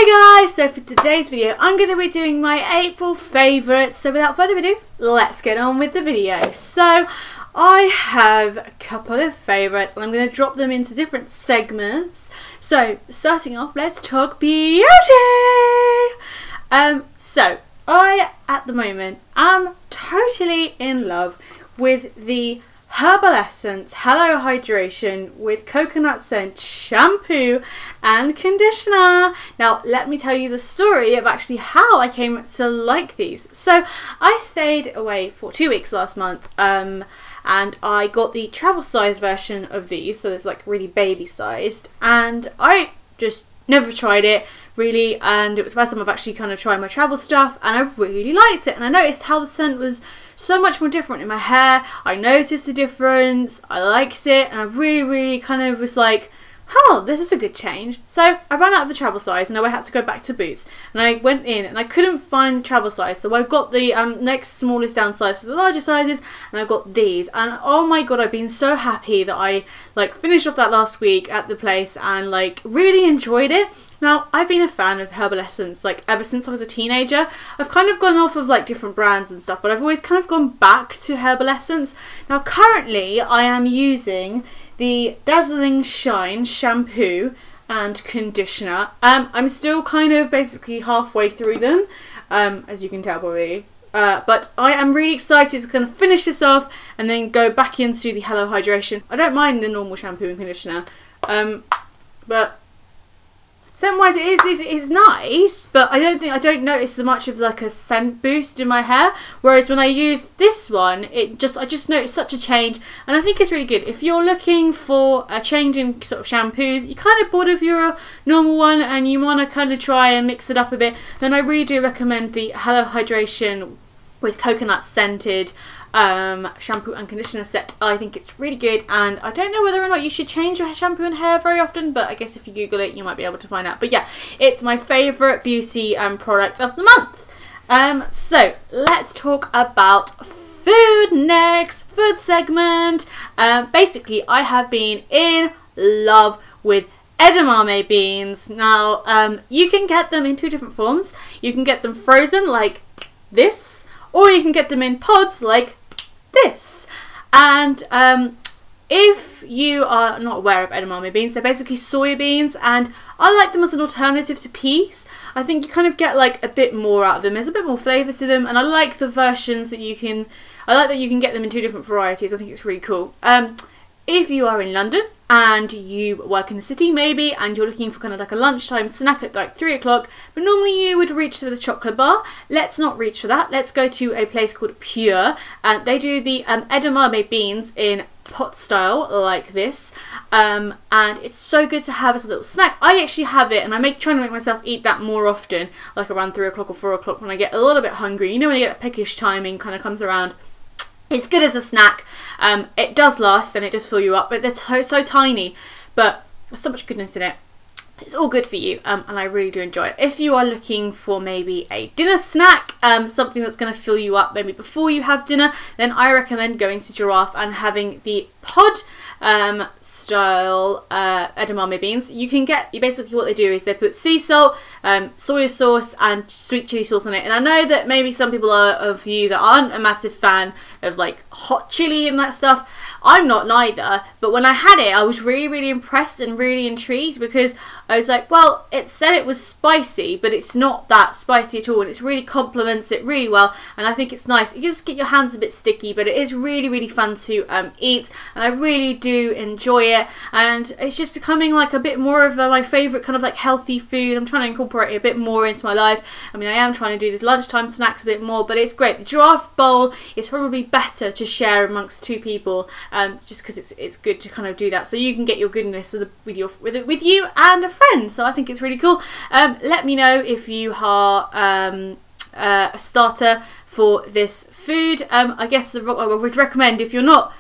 Hey guys, so for today's video I'm going to be doing my April favourites, so without further ado, let's get on with the video. So I have a couple of favourites and I'm going to drop them into different segments. So starting off, let's talk beauty! So I at the moment am totally in love with the Herbal Essence Hello Hydration with Coconut Scent Shampoo and Conditioner. Now let me tell you the story of actually how I came to like these. So I stayed away for 2 weeks last month and I got the travel size version of these, so it's like really baby sized, and I just never tried it really, and it was the first time I've actually kind of tried my travel stuff and I really liked it, and I noticed how the scent was so much more different in my hair. I noticed the difference, I liked it, and I really kind of was like, oh, this is a good change. So I ran out of the travel size and I had to go back to Boots, and I went in and I couldn't find the travel size, so I got the next smallest down size for the larger sizes, and I got these, and oh my god, I've been so happy that I like finished off that last week at the place and like really enjoyed it. Now, I've been a fan of Herbal Essence like ever since I was a teenager. I've kind of gone off of like different brands and stuff, but I've always kind of gone back to Herbal Essence. Now currently I am using the Dazzling Shine shampoo and conditioner. I'm still kind of basically halfway through them, as you can tell probably. But I am really excited to kind of finish this off and then go back into the Hello Hydration. I don't mind the normal shampoo and conditioner, but scent wise it is nice, but I don't notice much of like a scent boost in my hair, whereas when I use this one I just noticed such a change, and I think it's really good. If you're looking for a change in sort of shampoos, you're kind of bored of your normal one and you want to kind of try and mix it up a bit, then I really do recommend the Hello Hydration with coconut scented shampoo and conditioner set. I think it's really good, and I don't know whether or not you should change your shampoo and hair very often, but I guess if you Google it you might be able to find out. But yeah, it's my favourite beauty product of the month. So let's talk about food next. Food segment. Basically I have been in love with edamame beans. Now you can get them in two different forms. You can get them frozen like this, or you can get them in pods like this. And if you are not aware of edamame beans, they're basically soya beans, and I like them as an alternative to peas. I think you kind of get like a bit more out of them. There's a bit more flavour to them, and I like the versions that you can, I like that you can get them in two different varieties. I think it's really cool. If you are in London and you work in the city maybe, and you're looking for kind of like a lunchtime snack at like 3 o'clock, but normally you would reach for the chocolate bar, let's not reach for that. Let's go to a place called Pure. They do the edamame beans in pot style like this, and it's so good to have as a little snack. I actually have it, and I trying to make myself eat that more often, like around 3 o'clock or 4 o'clock when I get a little bit hungry. You know, when you get that peckish timing kind of comes around. It's good as a snack. It does last and it does fill you up, but they're so tiny, but there's so much goodness in it. It's all good for you, and I really do enjoy it. If you are looking for maybe a dinner snack, something that's going to fill you up maybe before you have dinner, then I recommend going to Giraffe and having the pod style edamame beans. You can get, basically what they do is they put sea salt, soya sauce and sweet chili sauce on it, and I know that maybe some people of you that aren't a massive fan of like hot chili and that stuff. I'm not neither, but when I had it I was really impressed and really intrigued, because I was like, well, it said it was spicy, but it's not that spicy at all, and it really complements it really well, and I think it's nice. You just get your hands a bit sticky, but it is really fun to eat, and I really do enjoy it, and it's just becoming like a bit more of my favourite kind of like healthy food. I'm trying to incorporate it a bit more into my life. I mean, I am trying to do the lunchtime snacks a bit more, but it's great. The Giraffe bowl is probably better to share amongst two people, just because it's good to kind of do that, so you can get your goodness with you and a friend. So I think it's really cool. Let me know if you are a starter for this food. I guess I would recommend, if you're not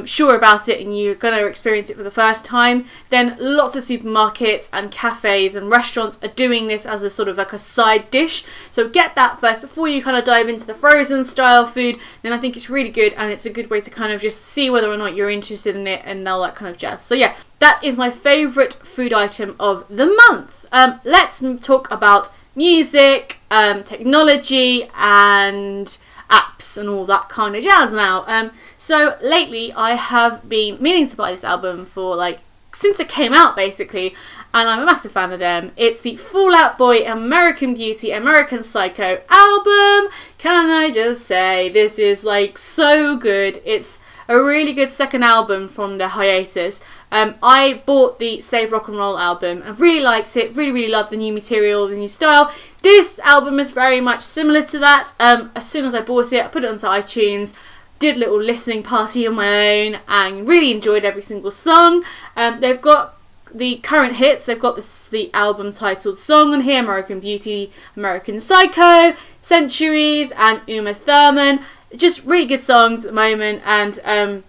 sure about it and you're going to experience it for the first time, then lots of supermarkets and cafes and restaurants are doing this as a sort of like a side dish. So get that first before you kind of dive into the frozen style food. Then I think it's really good, and it's a good way to kind of just see whether or not you're interested in it and all that kind of jazz. So yeah, that is my favourite food item of the month. Let's talk about music, technology and apps and all that kind of jazz now. So lately I have been meaning to buy this album for like since it came out basically, and I'm a massive fan of them. It's the Fall Out Boy American Beauty American Psycho album. Can I just say, this is like so good. It's a really good second album from the hiatus. I bought the Save Rock and Roll album and really liked it, really loved the new material, the new style. This album is very much similar to that. As soon as I bought it, I put it onto iTunes, did a little listening party on my own and really enjoyed every single song. They've got the current hits, they've got the album titled song on here, American Beauty, American Psycho, Centuries and Uma Thurman. Just really good songs at the moment, and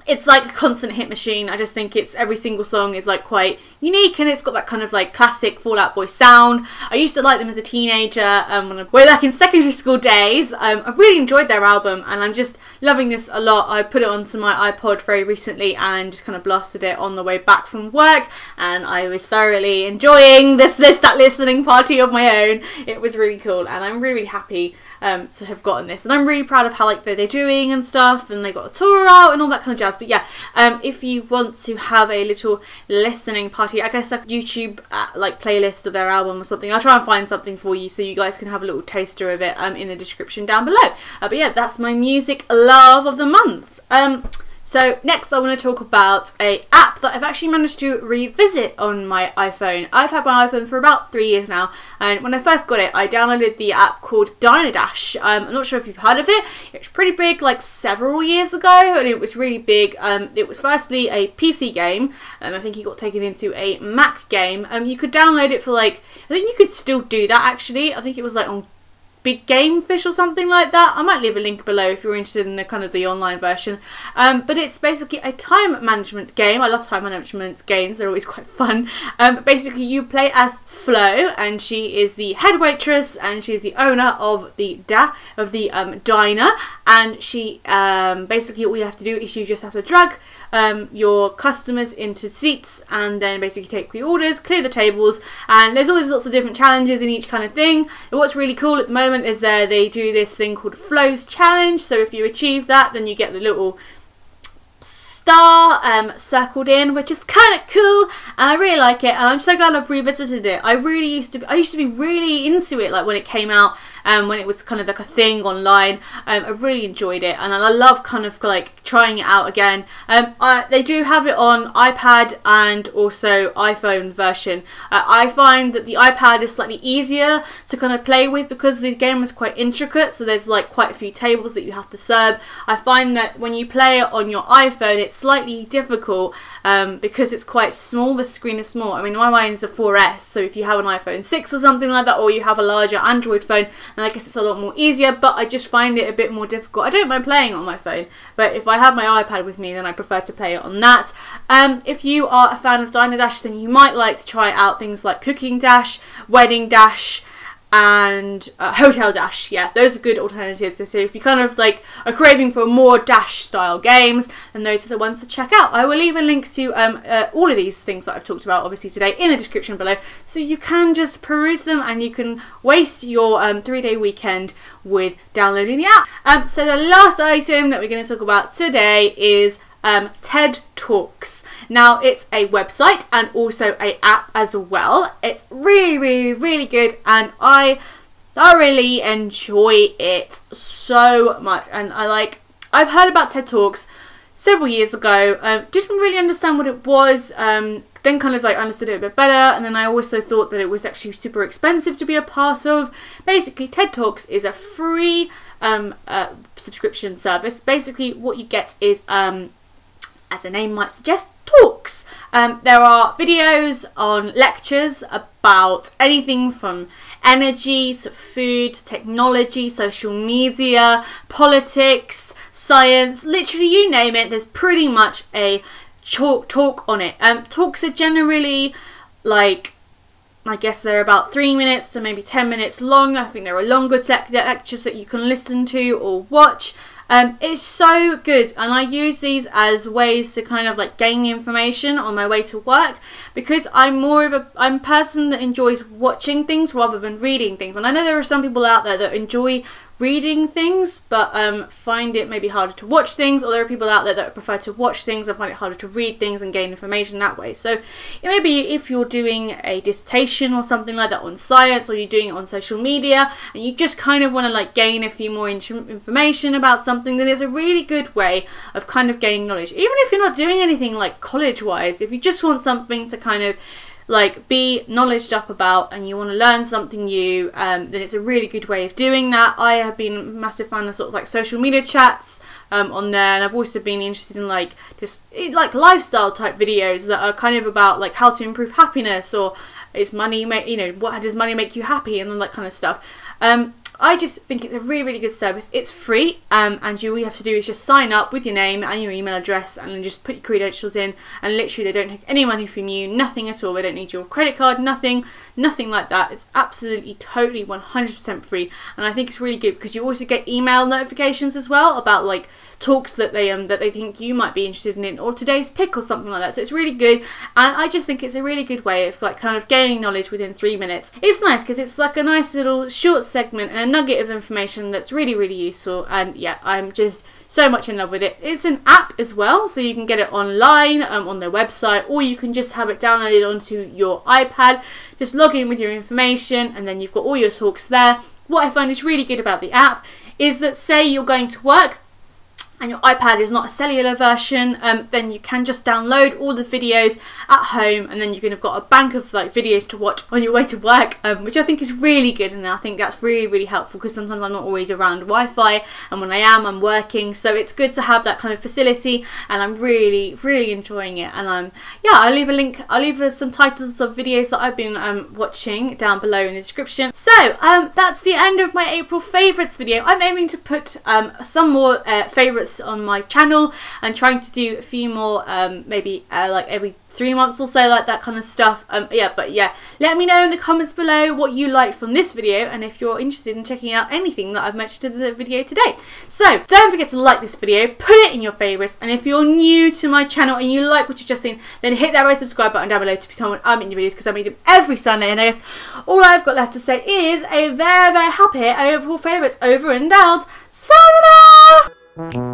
it's like a constant hit machine. I just think it's every single song is like quite unique, and it's got that kind of like classic Fall Out Boy sound. I used to like them as a teenager, way back in secondary school days. I really enjoyed their album, and I'm just loving this a lot. I put it onto my iPod very recently and just kind of blasted it on the way back from work, and I was thoroughly enjoying that listening party of my own. It was really cool, and I'm really happy to have gotten this, and I'm really proud of how like they're doing and stuff, and they got a tour out and all that kind of jazz. But yeah, if you want to have a little listening party, I guess like a YouTube like playlist of their album or something, I'll try and find something for you so you guys can have a little taster of it in the description down below. But yeah, that's my music love of the month. So next I want to talk about an app that I've actually managed to revisit on my iPhone. I've had my iPhone for about 3 years now, and when I first got it I downloaded the app called Dash. I'm not sure if you've heard of it. It's pretty big, like several years ago, and it was really big. It was firstly a PC game, and I think it got taken into a Mac game. You could download it for like, I think you could still do that actually. I think it was like on Big Game Fish or something like that. I might leave a link below if you're interested in the kind of the online version. But it's basically a time management game. I love time management games, they're always quite fun. Basically you play as Flo, and she is the head waitress, and she's the owner of the diner, and she basically all you have to do is you just have to drag your customers into seats and then basically take the orders, clear the tables, and there's always lots of different challenges in each kind of thing. And what's really cool at the moment is they do this thing called Flo's Challenge. So if you achieve that, then you get the little star circled in, which is kind of cool, and I really like it, and I'm so glad I've revisited it. I used to be really into it, like when it came out, when it was kind of like a thing online. I really enjoyed it, and I love kind of like trying it out again. They do have it on iPad and also iPhone version. I find that the iPad is slightly easier to kind of play with because the game is quite intricate, so there's like quite a few tables that you have to serve. I find that when you play it on your iPhone it's slightly difficult because it's quite small, the screen is small. I mean, my mine's a 4S, so if you have an iPhone 6 or something like that, or you have a larger Android phone, then I guess it's a lot more easier, but I just find it a bit more difficult. I don't mind playing on my phone, but if I have my iPad with me, then I prefer to play it on that. If you are a fan of Dash, then you might like to try out things like Cooking Dash, Wedding Dash, and Hotel Dash. Yeah, those are good alternatives. So if you kind of like are craving for more Dash style games, then those are the ones to check out. I will leave a link to all of these things that I've talked about obviously today in the description below, so you can just peruse them and you can waste your 3-day weekend with downloading the app. So the last item that we're going to talk about today is TED Talks. Now, it's a website and also an app as well. It's really good, and I thoroughly enjoy it so much. And I've heard about TED Talks several years ago, didn't really understand what it was, then kind of like understood it a bit better, and then I also thought that it was actually super expensive to be a part of. Basically, TED Talks is a free subscription service. Basically what you get is, as the name might suggest, talks. There are videos on lectures about anything from energy to food, technology, social media, politics, science, literally you name it, there's pretty much a talk on it. Talks are generally like, I guess they're about 3 minutes to maybe 10 minutes long. I think there are longer lectures that you can listen to or watch. It's so good, and I use these as ways to kind of like gain information on my way to work, because I'm a person that enjoys watching things rather than reading things. And I know there are some people out there that enjoy reading things but find it maybe harder to watch things, or there are people out there that prefer to watch things and find it harder to read things and gain information that way. So maybe if you're doing a dissertation or something like that on science, or you're doing it on social media and you just kind of want to like gain a few more information about something, then it's a really good way of kind of gaining knowledge. Even if you're not doing anything like college wise, if you just want something to kind of like be knowledged up about and you want to learn something new, then it's a really good way of doing that. I have been a massive fan of sort of like social media chats on there, and I've also been interested in like just like lifestyle type videos that are kind of about like how to improve happiness, or is money what does money make you happy, and all that kind of stuff. I just think it's a really, really good service. It's free, and all you have to do is just sign up with your name and your email address and just put your credentials in, and literally they don't take any money from you, nothing at all. They don't need your credit card, nothing like that. It's absolutely, totally 100% free, and I think it's really good because you also get email notifications as well about like talks that they think you might be interested in, or today's pick or something like that. So it's really good, and I just think it's a really good way of like kind of gaining knowledge within 3 minutes. It's nice because it's like a nice little short segment and a nugget of information that's really, really useful, and yeah, I'm just so much in love with it. It's an app as well, so you can get it online on their website, or you can just have it downloaded onto your iPad, just log in with your information, and then you've got all your talks there. What I find is really good about the app is that, say you're going to work and your iPad is not a cellular version, then you can just download all the videos at home, and then you can have got a bank of like videos to watch on your way to work, which I think is really good, and I think that's really, really helpful because sometimes I'm not always around Wi-Fi, and when I am, I'm working, so it's good to have that kind of facility, and I'm really, really enjoying it. And yeah, I'll leave a link, I'll leave some titles of videos that I've been watching down below in the description. So that's the end of my April favourites video. I'm aiming to put some more favourites on my channel, and trying to do a few more maybe like every 3 months or so, like that kind of stuff. But yeah, let me know in the comments below what you liked from this video, and if you're interested in checking out anything that I've mentioned in the video today. So don't forget to like this video, put it in your favourites, and if you're new to my channel and you like what you've just seen, then hit that red subscribe button down below to be told when I'm in your videos, because I make them every Sunday. And I guess all I've got left to say is a very, very happy April favourites over and out. Sayonara!